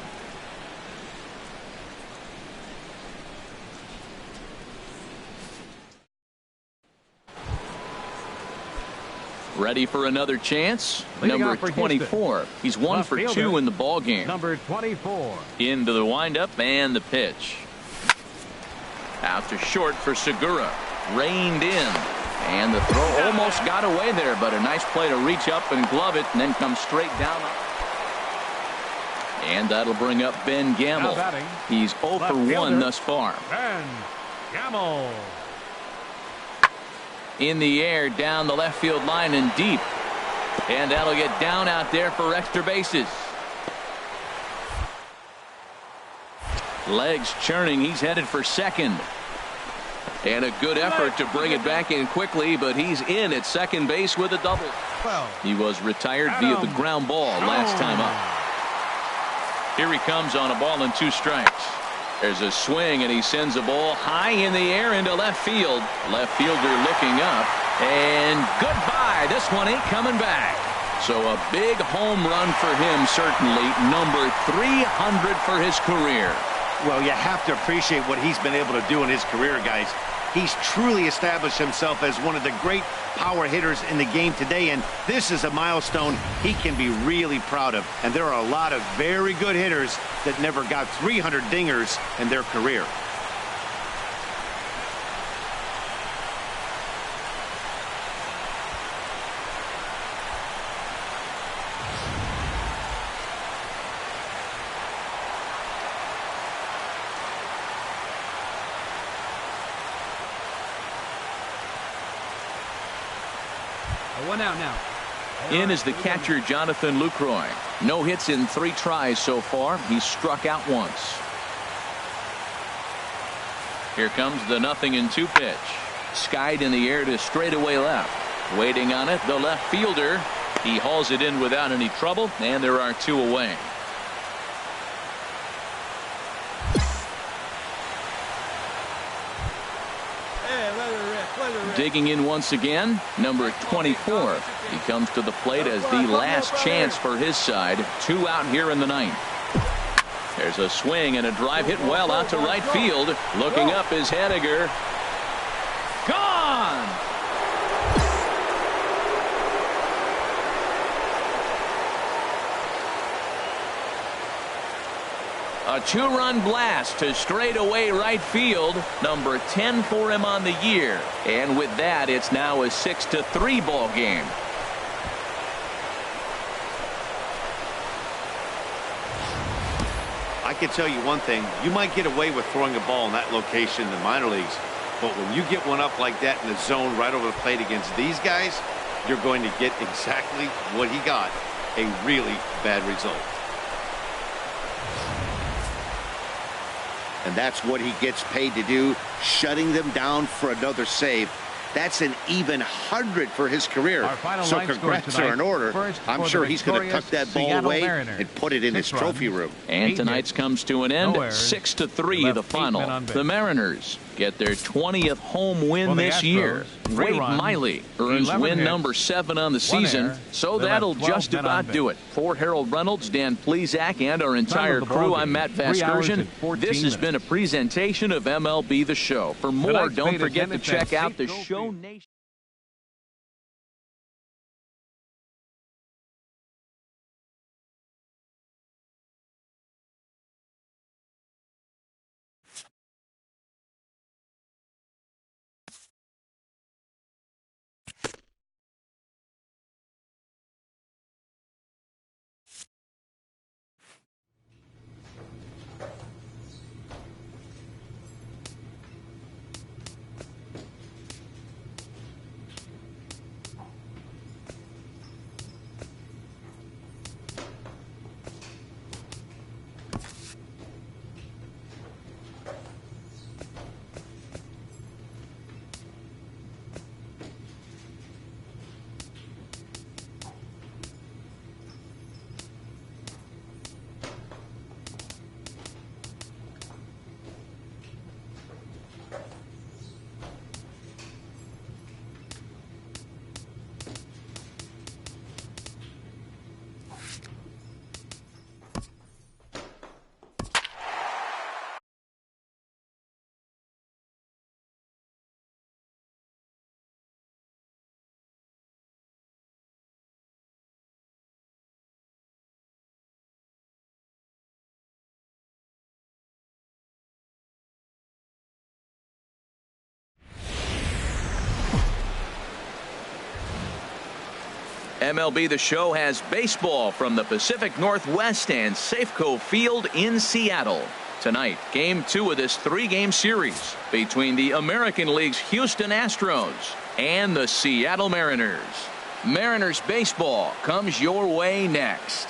A: Ready for another chance. Number 24. He's 1 for 2 in the ball game.
E: Number 24.
A: Into the windup and the pitch. Out to short for Segura. Reined in. And the throw almost got away there, but a nice play to reach up and glove it and then come straight down. And that'll bring up Ben Gamel. He's 0 for 1 thus far.
E: Ben Gamel.
A: In the air, down the left field line and deep. And that'll get down out there for extra bases. Legs churning. He's headed for second. And a good effort to bring it back in quickly, but he's in at second base with a double. He was retired via the ground ball last time up. Here he comes on a ball and 2 strikes. There's a swing, and he sends a ball high in the air into left field. Left fielder looking up, and goodbye. This one ain't coming back. So a big home run for him, certainly. Number 300 for his career.
D: Well, you have to appreciate what he's been able to do in his career, guys. He's truly established himself as one of the great power hitters in the game today, and this is a milestone he can be really proud of. And there are a lot of very good hitters that never got 300 dingers in their career.
F: One out now.
A: In is the catcher, Jonathan Lucroy. No hits in 3 tries so far. He's struck out once. Here comes the 0-2 pitch. Skied in the air to straightaway left. Waiting on it, the left fielder. He hauls it in without any trouble, and there are 2 away. Digging in once again, number 24. He comes to the plate as the last chance for his side. 2 out here in the 9th. There's a swing and a drive hit well out to right field. Looking up is Haniger. Gone! A 2-run blast to straightaway right field. Number 10 for him on the year. And with that, it's now a 6-3 ball game.
D: I can tell you one thing. You might get away with throwing a ball in that location in the minor leagues. But when you get one up like that in the zone right over the plate against these guys, you're going to get exactly what he got. A really bad result. And that's what he gets paid to do, shutting them down for another save. That's an even 100 for his career. So congrats are in order. I'm sure he's going to tuck that ball away and put it in his trophy room.
A: And tonight's comes to an end. 6-3 the final. The Mariners get their 20th home win this year. Wade Miley earns win number 7 on the season. So that'll just about do it. For Harold Reynolds, Dan Plesac, and our entire crew, I'm Matt Vasgersian. This has been a presentation of MLB The Show. For more, don't forget to check out the Show Nation. MLB The Show has baseball from the Pacific Northwest and Safeco Field in Seattle. Tonight, Game 2 of this 3-game series between the American League's Houston Astros and the Seattle Mariners. Mariners baseball comes your way next.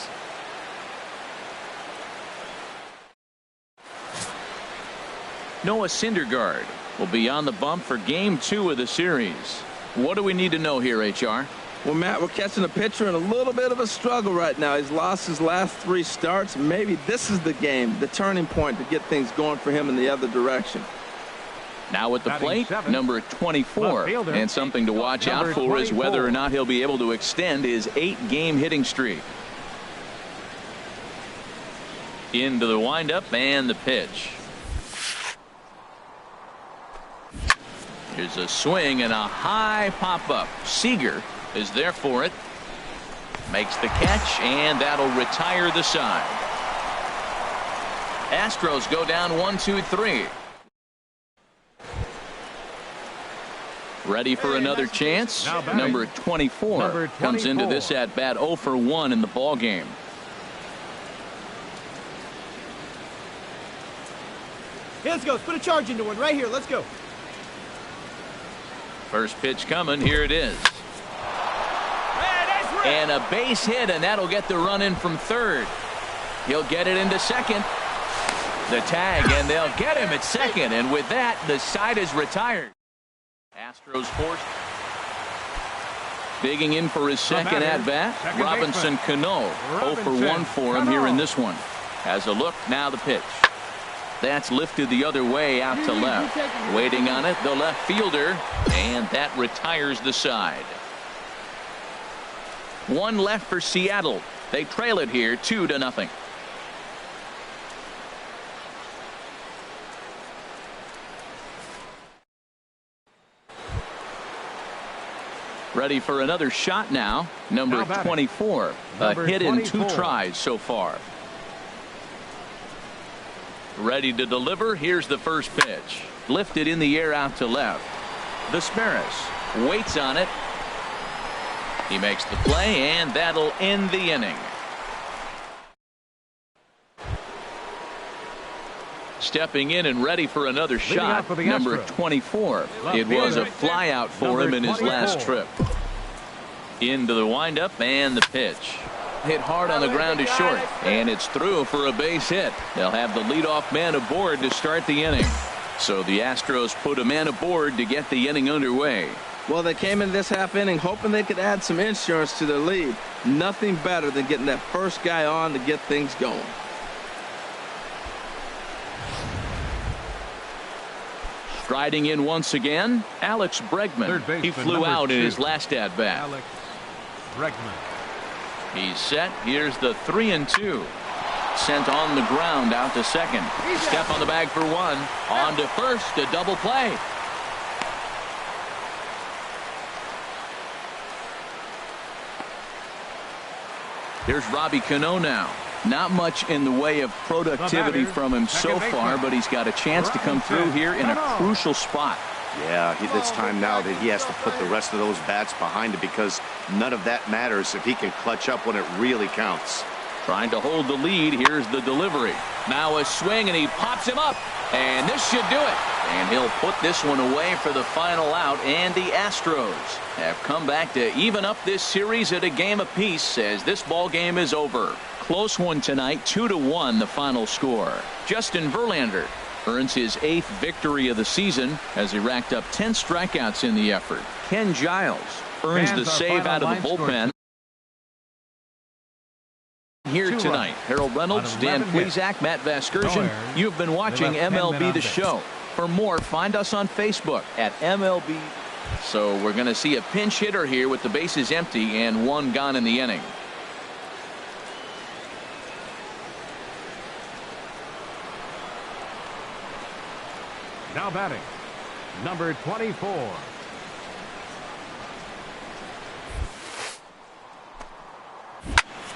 A: Noah Syndergaard will be on the bump for Game 2 of the series. What do we need to know here, HR?
B: Well, Matt, we're catching a pitcher in a little bit of a struggle right now. He's lost his last 3 starts. Maybe this is the game, the turning point to get things going for him in the other direction.
A: Now at the plate, number 24. And something to watch out for is whether or not he'll be able to extend his 8-game hitting streak. Into the windup and the pitch. Here's a swing and a high pop-up. Seager is there for it. Makes the catch, and that'll retire the side. Astros go down 1-2-3. Ready for another chance? Number 24 comes into this at bat 0 for 1 in the ball game.
F: Hey, let's go. Let's put a charge into one right here. Let's go.
A: First pitch coming. Here it is. And a base hit, and that'll get the run in from third. He'll get it into second. The tag, and they'll get him at second. And with that, the side is retired. Astros forced. Digging in for his second at-bat, Robinson Cano. 0 for 1 for him here in this one. Has a look, now the pitch. That's lifted the other way out to left. Waiting on it, the left fielder, and that retires the side. One left for Seattle. They trail it here 2-0. Ready for another shot now. Number 24. A hit in 2 tries so far. Ready to deliver. Here's the first pitch. Lifted in the air out to left. Vesperis waits on it. He makes the play, and that'll end the inning. Stepping in and ready for another shot, number 24. It was a fly out for him in his last trip. Into the windup and the pitch. Hit hard on the ground to short, and it's through for a base hit. They'll have the leadoff man aboard to start the inning. So the Astros put a man aboard to get the inning underway.
B: Well, they came in this half inning hoping they could add some insurance to their lead. Nothing better than getting that first guy on to get things going.
A: Striding in once again, Alex Bregman. He flew out in his last at-bat.
E: Alex Bregman.
A: He's set. Here's the 3-2. Sent on the ground out to second. Step on the bag for one. On to first. A double play. Here's Robbie Cano now. Not much in the way of productivity from him so far, but he's got a chance to come through here in a crucial spot.
D: Yeah, it's time now that he has to put the rest of those bats behind him, because none of that matters if he can clutch up when it really counts.
A: Trying to hold the lead. Here's the delivery. Now a swing, and he pops him up. And this should do it. And he'll put this one away for the final out. And the Astros have come back to even up this series at a game apiece as this ball game is over. Close one tonight, 2-1 the final score. Justin Verlander earns his 8th victory of the season as he racked up 10 strikeouts in the effort. Ken Giles earns the save out of the bullpen. Here tonight, Harold Reynolds, Dan Plesac, Matt Vasgersian. You've been watching MLB The Show. For more, find us on Facebook at MLB. So we're going to see a pinch hitter here with the bases empty and one gone in the inning.
E: Now batting, number 24.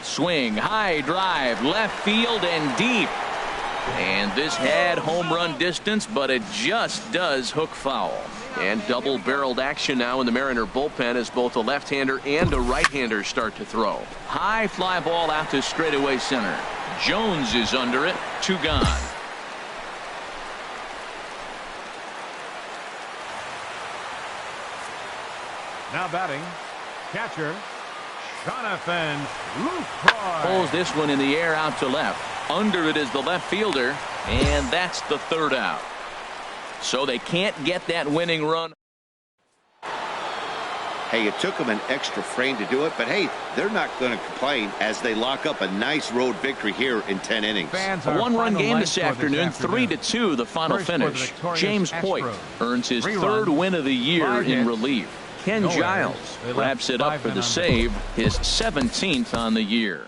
A: Swing, high drive, left field and deep. And this had home run distance, but it just does hook foul. And double-barreled action now in the Mariner bullpen as both a left-hander and a right-hander start to throw. High fly ball out to straightaway center. Jones is under it, 2 gone.
E: Now batting, catcher, Jonathan Lucroy.
A: Pulls this one in the air out to left. Under it is the left fielder, and that's the 3rd out. So they can't get that winning run.
D: Hey, it took them an extra frame to do it, but hey, they're not going to complain as they lock up a nice road victory here in 10 innings.
A: A one-run game this afternoon, 3-2 the final finish. James Hoyt earns his 3rd win of the year in relief. Ken Giles wraps it up for the save, his 17th on the year.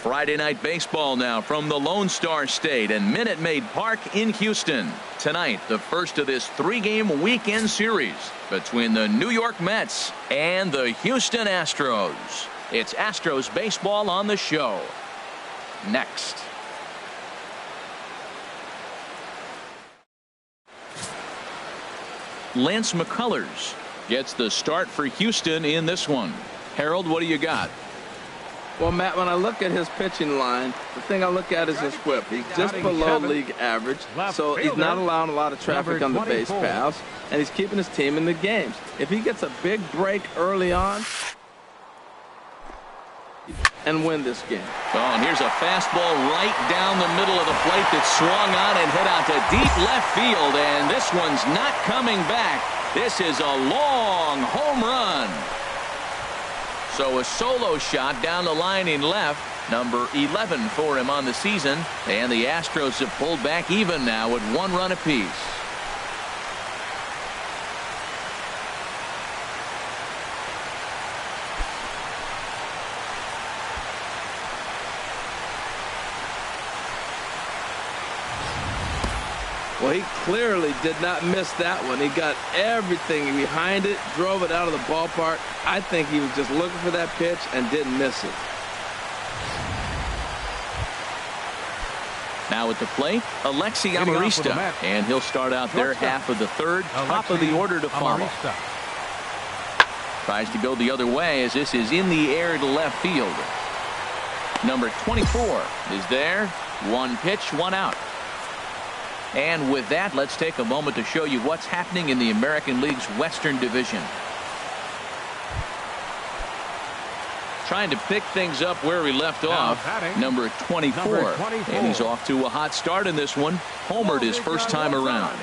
A: Friday night baseball now from the Lone Star State and Minute Maid Park in Houston. Tonight, the first of this 3-game weekend series between the New York Mets and the Houston Astros. It's Astros baseball on the show. Next. Lance McCullers gets the start for Houston in this one. Harold, what do you got?
B: Well, Matt, when I look at his pitching line, the thing I look at is his whip. He's just below league average, so he's not allowing a lot of traffic on the base paths, and he's keeping his team in the games. If he gets a big break early on and win this game.
A: Oh, and here's a fastball right down the middle of the plate that swung on and hit out to deep left field, and this one's not coming back. This is a long home run. So a solo shot down the line in left, number 11 for him on the season, and the Astros have pulled back even now with 1 run apiece.
B: Well, he clearly did not miss that one. He got everything behind it, drove it out of the ballpark. I think he was just looking for that pitch and didn't miss it.
A: Now at the plate, Alexi Amarista, and he'll start out there half of the third, top of the order to follow. Tries to go the other way as this is in the air to left field. Number 24 is there. 1 pitch, 1 out. And with that, let's take a moment to show you what's happening in the American League's Western Division. Trying to pick things up where we left off. Number 24. And he's off to a hot start in this one. Homered his first time around.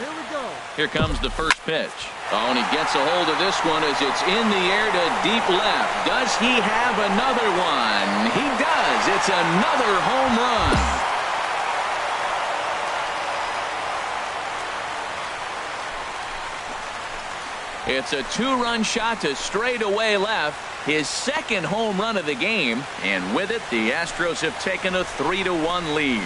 A: Here comes the first pitch. Oh, and he gets a hold of this one as it's in the air to deep left. Does he have another one? He does. It's another home run. It's a 2-run shot to straightaway left, his second home run of the game, and with it, the Astros have taken a 3-1 lead.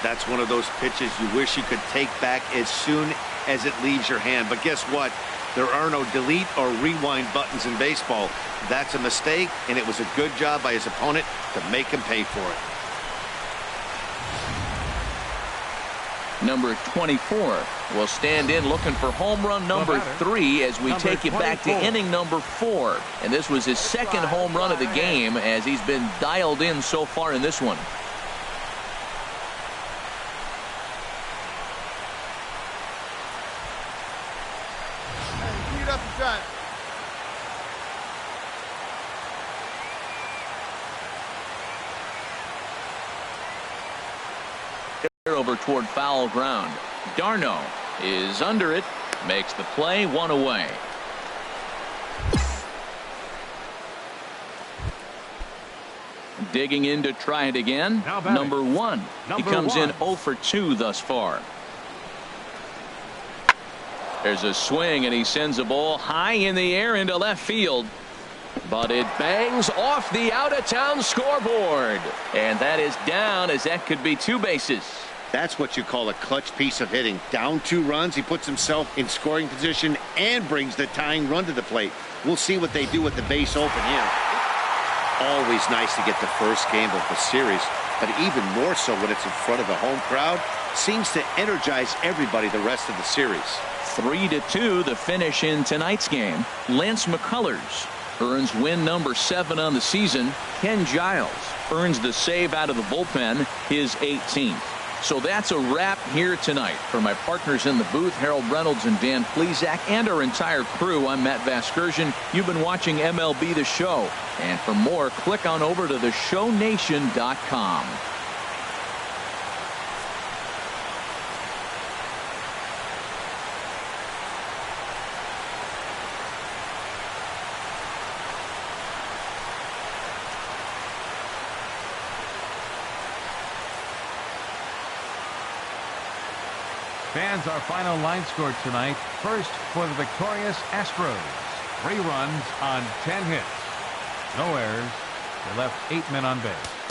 D: That's one of those pitches you wish you could take back as soon as it leaves your hand. But guess what? There are no delete or rewind buttons in baseball. That's a mistake, and it was a good job by his opponent to make him pay for
A: it. Number 24 will stand in looking for home run number 3 as we take you back to inning number 4. And this was his second home run of the game as he's been dialed in so far in this one. Over toward foul ground. Darno is under it, makes the play, 1 away. Digging in to try it again. Number 1. He comes in 0 for 2 thus far. There's a swing and he sends a ball high in the air into left field. But it bangs off the out-of-town scoreboard. And that is down as that could be 2 bases.
D: That's what you call a clutch piece of hitting. Down 2 runs, he puts himself in scoring position and brings the tying run to the plate. We'll see what they do with the base open here. Always nice to get the first game of the series, but even more so when it's in front of the home crowd. Seems to energize everybody the rest of the series.
A: 3-2 the finish in tonight's game. Lance McCullers earns win number 7 on the season. Ken Giles earns the save out of the bullpen, his 18th. So that's a wrap here tonight. For my partners in the booth, Harold Reynolds and Dan Plesac, and our entire crew, I'm Matt Vasgersian. You've been watching MLB The Show. And for more, click on over to theshownation.com.
E: Fans, our final line score tonight. First for the victorious Astros. 3 runs on 10 hits. No errors. They left 8 men on base.